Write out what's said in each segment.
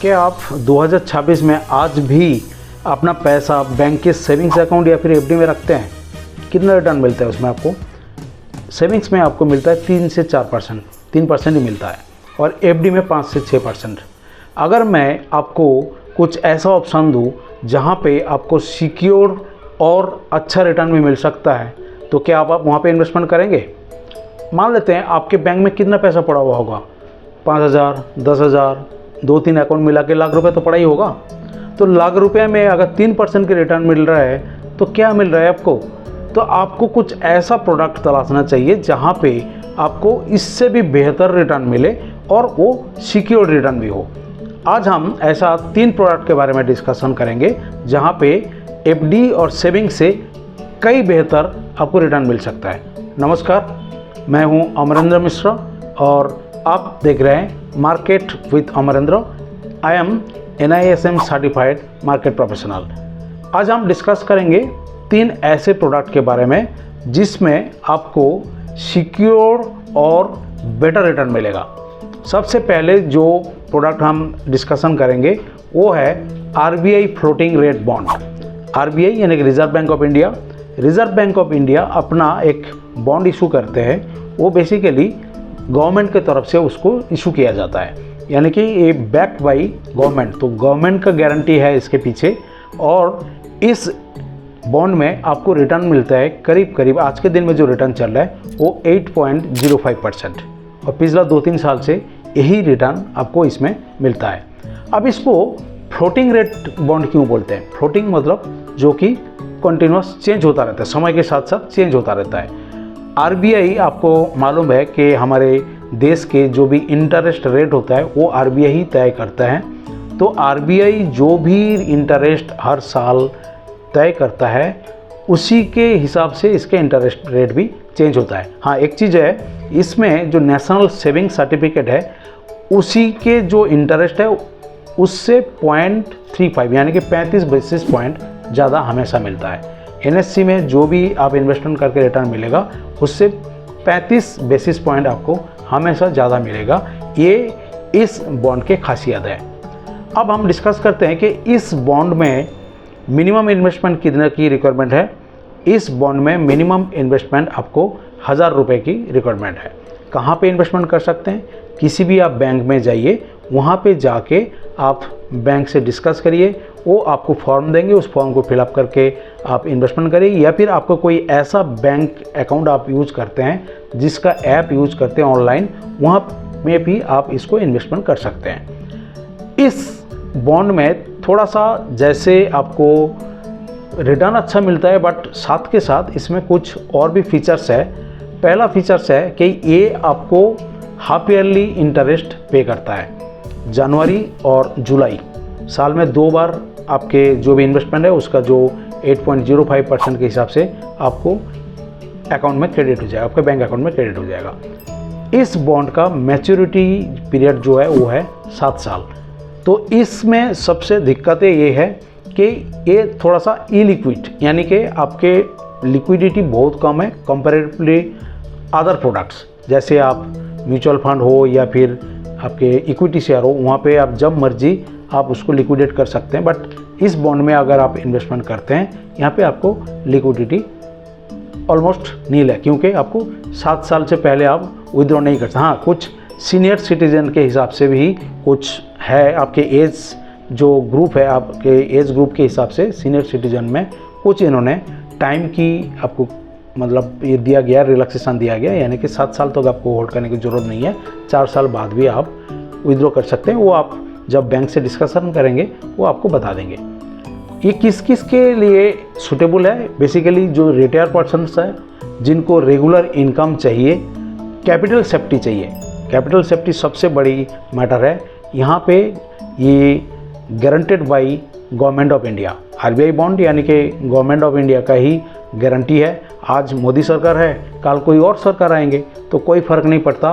क्या आप 2026 में आज भी अपना पैसा बैंक के सेविंग्स अकाउंट या फिर एफडी में रखते हैं? कितना रिटर्न मिलता है उसमें आपको? सेविंग्स में आपको मिलता है 3 से 4%, 3% ही मिलता है, और एफडी में 5 से 6%। अगर मैं आपको कुछ ऐसा ऑप्शन दूँ जहाँ पे आपको सिक्योर और अच्छा रिटर्न भी मिल सकता है, तो क्या आप वहाँ पे इन्वेस्टमेंट करेंगे? मान लेते हैं आपके बैंक में कितना पैसा पड़ा हुआ होगा, 5,000, 10,000, 2-3 अकाउंट मिला के लाख रुपए तो पड़ा ही होगा। तो लाख रुपए में अगर 3% के रिटर्न मिल रहा है तो क्या मिल रहा है आपको? तो आपको कुछ ऐसा प्रोडक्ट तलाशना चाहिए जहाँ पे आपको इससे भी बेहतर रिटर्न मिले और वो सिक्योर रिटर्न भी हो। आज हम ऐसा 3 प्रोडक्ट के बारे में डिस्कशन करेंगे जहाँ पे एफडी और सेविंग से कई बेहतर आपको रिटर्न मिल सकता है। नमस्कार, मैं हूं अमरेंद्र मिश्रा और आप देख रहे हैं market with Amarendra. I am NISM certified market professional. आज हम डिस्कस करेंगे 3 ऐसे प्रोडक्ट के बारे में जिसमें आपको सिक्योर और बेटर रिटर्न मिलेगा। सबसे पहले जो प्रोडक्ट हम डिस्कशन करेंगे वो है RBI floating rate bond. RBI यानी कि reserve bank of India. Reserve bank of India अपना एक बॉन्ड इशू करते हैं, वो बेसिकली गवर्नमेंट के तरफ से उसको इशू किया जाता है, यानी कि ये बैक्ड बाई गवर्नमेंट। तो गवर्नमेंट का गारंटी है इसके पीछे, और इस बॉन्ड में आपको रिटर्न मिलता है करीब करीब, आज के दिन में जो रिटर्न चल रहा है वो 8.05%, और पिछला 2-3 साल से यही रिटर्न आपको इसमें मिलता है। अब इसको फ्लोटिंग रेट बॉन्ड क्यों बोलते हैं? फ्लोटिंग मतलब जो कि कंटिन्यूस चेंज होता रहता है, समय के साथ साथ चेंज होता रहता है। RBI आपको मालूम है कि हमारे देश के जो भी इंटरेस्ट रेट होता है वो RBI ही तय करता है। तो RBI जो भी इंटरेस्ट हर साल तय करता है उसी के हिसाब से इसके इंटरेस्ट रेट भी चेंज होता है। हाँ, एक चीज़ है, इसमें जो नेशनल सेविंग सर्टिफिकेट है उसी के जो इंटरेस्ट है उससे 0.35 यानी कि 35 बेसिस पॉइंट ज़्यादा हमेशा मिलता है। NSE में जो भी आप इन्वेस्टमेंट करके रिटर्न मिलेगा उससे 35 बेसिस पॉइंट आपको हमेशा ज़्यादा मिलेगा। ये इस बॉन्ड की खासियत है। अब हम डिस्कस करते हैं कि इस बॉन्ड में मिनिमम इन्वेस्टमेंट कितने की रिक्वायरमेंट है। इस बॉन्ड में मिनिमम इन्वेस्टमेंट आपको 1,000 रुपये की रिक्वायरमेंट है। कहाँ पे इन्वेस्टमेंट कर सकते हैं? किसी भी आप बैंक में जाइए, वहाँ पे जाके आप बैंक से डिस्कस करिए, वो आपको फॉर्म देंगे, उस फॉर्म को फिलअप करके आप इन्वेस्टमेंट करिए, या फिर आपको कोई ऐसा बैंक अकाउंट आप यूज़ करते हैं जिसका ऐप यूज़ करते हैं ऑनलाइन, वहाँ में भी आप इसको इन्वेस्टमेंट कर सकते हैं। इस बॉन्ड में थोड़ा सा जैसे आपको रिटर्न अच्छा मिलता है, बट साथ के साथ इसमें कुछ और भी फीचर्स है। पहला फीचर्स है कि ये आपको हाफ ईयरली इंटरेस्ट पे करता है। जनवरी और जुलाई साल में 2 बार आपके जो भी इन्वेस्टमेंट है उसका जो 8.05% के हिसाब से आपको अकाउंट में क्रेडिट हो जाएगा, आपके बैंक अकाउंट में क्रेडिट हो जाएगा। इस बॉन्ड का मैच्योरिटी पीरियड जो है वो है 7 साल। तो इसमें सबसे दिक्कतें ये है कि ये थोड़ा सा इलिक्विड, यानी कि आपके लिक्विडिटी बहुत कम है कंपैरेटिवली अदर प्रोडक्ट्स। जैसे आप म्यूचुअल फंड हो या फिर आपके इक्विटी शेयर हो, वहाँ पे आप जब मर्जी आप उसको लिक्विडेट कर सकते हैं। बट इस बॉन्ड में अगर आप इन्वेस्टमेंट करते हैं, यहाँ पे आपको लिक्विडिटी ऑलमोस्ट नील है, क्योंकि आपको 7 साल से पहले आप विड्रॉ नहीं कर सकते। हाँ, कुछ सीनियर सिटीजन के हिसाब से भी कुछ है, आपके एज जो ग्रुप है, आपके एज ग्रुप के हिसाब से सीनियर सिटीजन में कुछ इन्होंने टाइम की आपको मतलब ये दिया गया, रिलैक्सेशन दिया गया, यानी कि 7 साल तक आपको होल्ड करने की ज़रूरत नहीं है। 4 साल बाद भी आप विड्रॉ कर सकते हैं। वो आप जब बैंक से डिस्कशन करेंगे वो आपको बता देंगे। ये किस किस के लिए सूटेबल है? बेसिकली जो रिटायर पर्सन्स है, जिनको रेगुलर इनकम चाहिए, कैपिटल सेफ्टी चाहिए। कैपिटल सेफ्टी सबसे बड़ी मैटर है यहाँ पे। ये guaranteed by government of India. RBI bond यानी कि गवर्नमेंट ऑफ इंडिया का ही गारंटी है। आज मोदी सरकार है, कल कोई और सरकार आएंगे तो कोई फ़र्क नहीं पड़ता,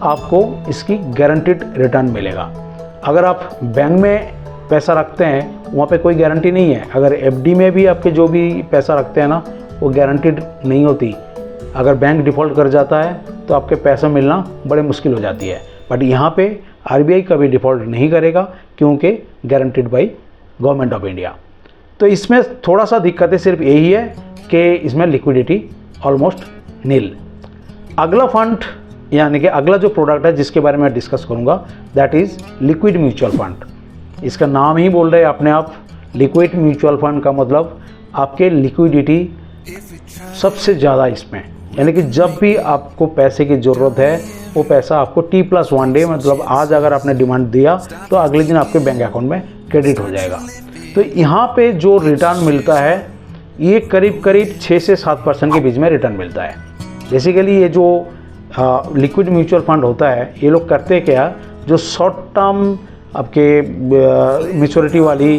आपको इसकी गारंटीड रिटर्न मिलेगा। अगर आप बैंक में पैसा रखते हैं वहाँ पे कोई गारंटी नहीं है। अगर FD में भी आपके जो भी पैसा रखते हैं ना, वो गारंटीड नहीं होती। अगर बैंक डिफ़ॉल्ट कर जाता है तो आपके पैसा मिलना बड़े मुश्किल हो जाती है। बट यहाँ पे RBI कभी डिफ़ॉल्ट नहीं करेगा, क्योंकि guaranteed by government of India. तो इसमें थोड़ा सा दिक्कत है सिर्फ यही है कि इसमें लिक्विडिटी ऑलमोस्ट नील। अगला फंड यानी कि अगला जो प्रोडक्ट है जिसके बारे में डिस्कस करूंगा that is liquid mutual fund. इसका नाम ही बोल रहे हैं अपने आप, लिक्विड म्यूचुअल फंड का मतलब आपके लिक्विडिटी सबसे ज़्यादा इसमें, यानी कि जब भी आपको पैसे की ज़रूरत है वो पैसा आपको T+1 डे, मतलब आज अगर आपने डिमांड दिया तो अगले दिन आपके बैंक अकाउंट में क्रेडिट हो जाएगा। तो यहाँ पे जो रिटर्न मिलता है ये करीब करीब 6 से 7% के बीच में रिटर्न मिलता है। बेसिकली ये जो लिक्विड म्यूचुअल फंड होता है ये लोग करते क्या, जो शॉर्ट टर्म आपके मैच्योरिटी वाली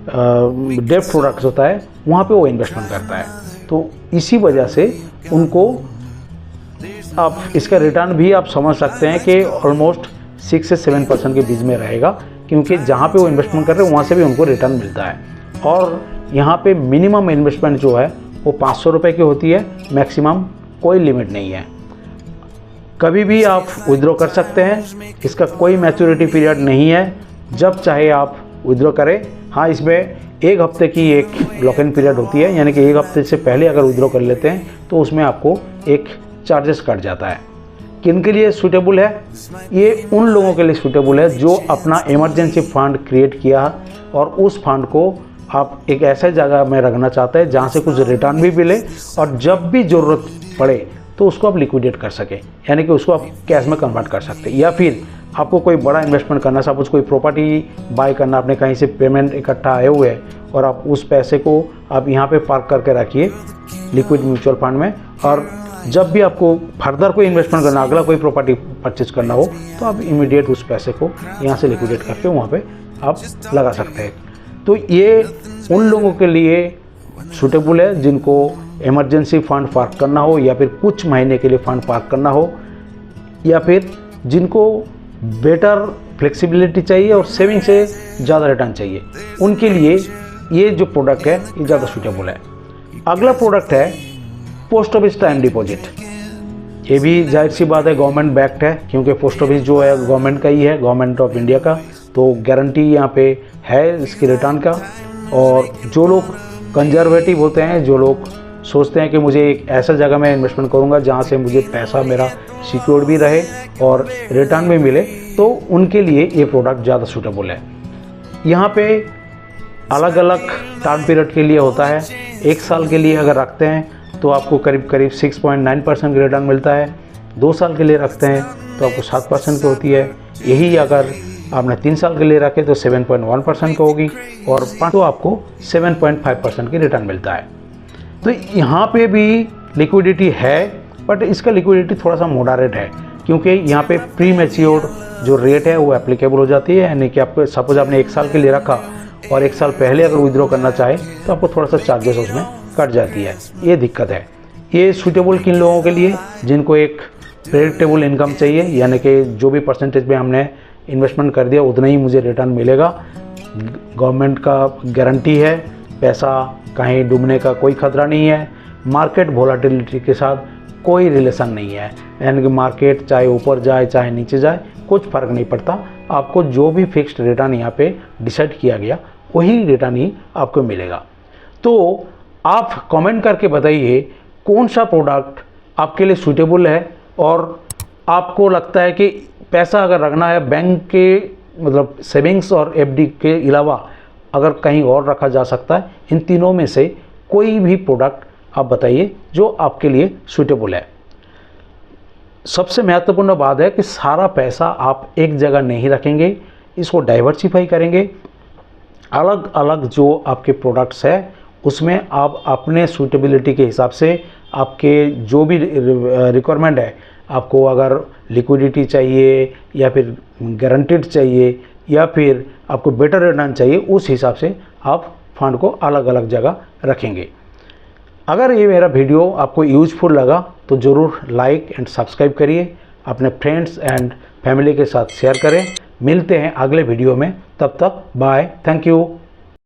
डेट प्रोडक्ट्स होता है वहाँ पे वो इन्वेस्टमेंट करता है। तो इसी वजह से उनको आप इसका रिटर्न भी आप समझ सकते हैं कि ऑलमोस्ट 6 से 7% के बीच में रहेगा, क्योंकि जहाँ पे वो इन्वेस्टमेंट कर रहे हैं वहाँ से भी उनको रिटर्न मिलता है। और यहाँ पे मिनिमम इन्वेस्टमेंट जो है वो 500 रुपये की होती है, मैक्सिमम कोई लिमिट नहीं है, कभी भी आप विड्रॉ कर सकते हैं। इसका कोई मैच्योरिटी पीरियड नहीं है, जब चाहे आप विड्रॉ करें। हाँ, इसमें 1 हफ्ते की एक लॉक इन पीरियड होती है, यानी कि 1 हफ्ते से पहले अगर विड्रॉ कर लेते हैं तो उसमें आपको एक चार्जेस कट जाता है। किन के लिए सूटेबल है? ये उन लोगों के लिए सूटेबल है जो अपना इमरजेंसी फंड क्रिएट किया और उस फंड को आप एक ऐसे जगह में रखना चाहते हैं जहाँ से कुछ रिटर्न भी मिले और जब भी ज़रूरत पड़े तो उसको आप लिक्विडेट कर सकें, यानी कि उसको आप कैश में कन्वर्ट कर सकते हैं। या फिर आपको कोई बड़ा इन्वेस्टमेंट करना, सपोज कोई प्रॉपर्टी बाय करना, आपने कहीं से पेमेंट इकट्ठा आए हुए हैं और आप उस पैसे को आप यहाँ पे पार्क करके रखिए लिक्विड म्यूचुअल फंड में, और जब भी आपको फर्दर कोई इन्वेस्टमेंट करना, अगला कोई प्रॉपर्टी परचेज करना हो तो आप इमीडिएट उस पैसे को यहाँ से लिक्विडेट करके वहाँ पे आप लगा सकते हैं। तो ये उन लोगों के लिए सूटेबल है जिनको इमरजेंसी फ़ंड पार्क करना हो, या फिर कुछ महीने के लिए फ़ंड पार्क करना हो, या फिर जिनको बेटर फ्लेक्सिबिलिटी चाहिए और सेविंग से ज़्यादा रिटर्न चाहिए, उनके लिए ये जो प्रोडक्ट है ये ज़्यादा सूटेबल है। अगला प्रोडक्ट है पोस्ट ऑफिस टाइम डिपॉजिट। ये भी जाहिर सी बात है गवर्नमेंट बैक्ड है, क्योंकि पोस्ट ऑफिस जो है गवर्नमेंट का ही है, गवर्नमेंट ऑफ इंडिया का, तो गारंटी यहाँ पे है इसकी रिटर्न का। और जो लोग कंजर्वेटिव होते हैं, जो लोग सोचते हैं कि मुझे एक ऐसा जगह में इन्वेस्टमेंट करूंगा जहां से मुझे पैसा मेरा सिक्योर भी रहे और रिटर्न भी मिले, तो उनके लिए ये प्रोडक्ट ज़्यादा सूटेबल है। यहाँ पे अलग अलग टाइम पीरियड के लिए होता है। 1 साल के लिए अगर रखते हैं तो आपको करीब करीब 6.9% की रिटर्न मिलता है। 2 साल के लिए रखते हैं तो आपको 7% की होती है। यही अगर आपने 3 साल के लिए रखे तो 7.1% की होगी, और 5 तो आपको 7.5% की रिटर्न मिलता है। तो यहाँ पे भी लिक्विडिटी है, बट इसका लिक्विडिटी थोड़ा सा मॉडरेट है, क्योंकि यहाँ पे प्री मैच्योर्ड जो रेट है वो एप्लीकेबल हो जाती है। यानी कि आपको सपोज आपने 1 साल के लिए रखा और 1 साल पहले अगर विड्रॉ करना चाहे तो आपको थोड़ा सा चार्जेस उसमें कट जाती है, ये दिक्कत है। ये सूटेबल किन लोगों के लिए? जिनको एक प्रेडिक्टेबल इनकम चाहिए, यानी कि जो भी परसेंटेज में हमने इन्वेस्टमेंट कर दिया उतना ही मुझे रिटर्न मिलेगा, गवर्नमेंट का गारंटी है, पैसा कहीं डूबने का कोई खतरा नहीं है, मार्केट वोलेटिलिटी के साथ कोई रिलेशन नहीं है, यानी कि मार्केट चाहे ऊपर जाए चाहे नीचे जाए कुछ फ़र्क नहीं पड़ता, आपको जो भी फिक्स्ड रिटर्न यहाँ पे डिसाइड किया गया वही रिटर्न ही आपको मिलेगा। तो आप कमेंट करके बताइए कौन सा प्रोडक्ट आपके लिए सूटेबल है, और आपको लगता है कि पैसा अगर रखना है बैंक के मतलब सेविंग्स और एफडी के अलावा अगर कहीं और रखा जा सकता है, इन तीनों में से कोई भी प्रोडक्ट आप बताइए जो आपके लिए सूटेबल है। सबसे महत्वपूर्ण बात है कि सारा पैसा आप एक जगह नहीं रखेंगे, इसको डाइवर्सिफाई करेंगे। अलग अलग जो आपके प्रोडक्ट्स है उसमें आप अपने सूटेबिलिटी के हिसाब से आपके जो भी रिक्वायरमेंट है, आपको अगर लिक्विडिटी चाहिए या फिर गारंटीड चाहिए या फिर आपको बेटर रिटर्न चाहिए, उस हिसाब से आप फंड को अलग अलग जगह रखेंगे। अगर ये मेरा वीडियो आपको यूजफुल लगा तो ज़रूर लाइक एंड सब्सक्राइब करिए, अपने फ्रेंड्स एंड फैमिली के साथ शेयर करें। मिलते हैं अगले वीडियो में, तब तक बाय, थैंक यू।